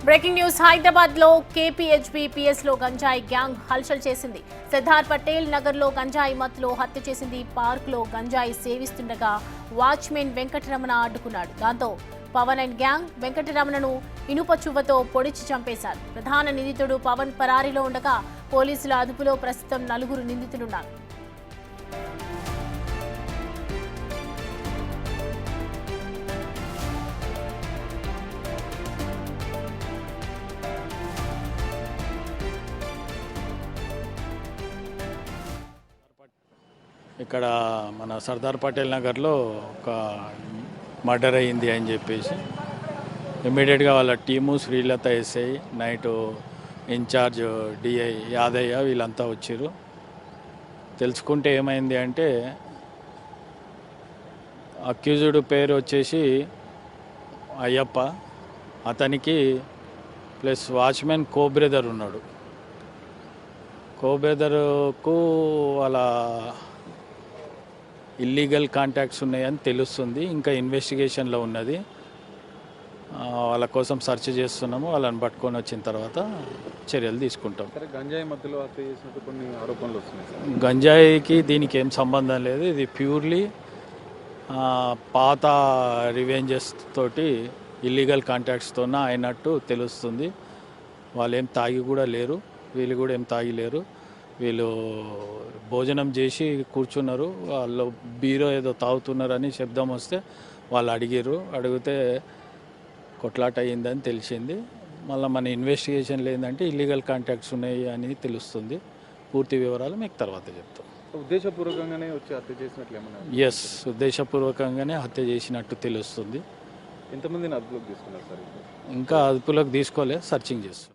Breaking news Hyderabad లో కేపీహెచ్బీపీఎస్ లో గంజాయి గ్యాంగ్ హల్చల్ చేసింది. సిద్ధార్థ్ పటేల్ నగర్ లో గంజాయి మత్తులో హత్య చేసింది. పార్క్ లో గంజాయి సేవిస్తుండగా వాచ్మెన్ వెంకటరమణ అడ్డుకున్నాడు. దాంతో పవన్ అండ్ గ్యాంగ్ వెంకటరమణను ఇనుప చువ్వతో పొడిచి చంపేశారు. ప్రధాన నిందితుడు పవన్ పరారీలో ఉండగా పోలీసుల అదుపులో ప్రస్తుతం 4 నిందితులున్నారు. ఇక్కడ మన సర్దార్ పటేల్ నగర్లో ఒక మర్డర్ అయ్యింది అని చెప్పేసి ఇమ్మీడియట్గా వాళ్ళ team Srilatha SI night incharge DI Yadaiah వీళ్ళంతా వచ్చారు. తెలుసుకుంటే ఏమైంది అంటే అక్యూజ్డ్ పేరు వచ్చేసి అయ్యప్ప, అతనికి ప్లస్ వాచ్మెన్ కో బ్రదర్ ఉన్నాడు. కో బ్రదర్కు వాళ్ళ ఇల్లీగల్ కాంటాక్ట్స్ ఉన్నాయని తెలుస్తుంది. ఇంకా ఇన్వెస్టిగేషన్లో ఉన్నది. వాళ్ళ కోసం సెర్చ్ చేస్తున్నాము. వాళ్ళని పట్టుకొని వచ్చిన తర్వాత చర్యలు తీసుకుంటాం. గంజాయి మధ్యలో హత్య చేసినట్టు కొన్ని ఆరోపణలు వస్తున్నాయి. గంజాయికి దీనికి ఏం సంబంధం లేదు. ఇది ప్యూర్లీ పాత రివెంజెస్ తోటి ఇల్లీగల్ కాంటాక్ట్స్తో అయినట్టు తెలుస్తుంది. వాళ్ళు ఏం తాగి కూడా లేరు, వీళ్ళు కూడా ఏం తాగి లేరు. వీళ్ళు భోజనం చేసి కూర్చున్నారు. వాళ్ళు బీరో ఏదో తాగుతున్నారని శబ్దం వస్తే వాళ్ళు అడిగితే కొట్లాట అయ్యిందని తెలిసింది. మళ్ళీ మన ఇన్వెస్టిగేషన్లో ఏంటంటే ఇల్లీగల్ కాంటాక్ట్స్ ఉన్నాయి అని తెలుస్తుంది. పూర్తి వివరాలు మీకు తర్వాత చెప్తాం. ఉద్దేశపూర్వకంగానే వచ్చి హత్య చేసినట్లు ఏమన్నా? ఎస్, ఉద్దేశపూర్వకంగానే హత్య చేసినట్టు తెలుస్తుంది. ఎంతమందిని అదుపులోకి తీసుకున్నారు సార్? ఇంకా అదుపులోకి తీసుకోలే, సర్చింగ్ చేస్తాం.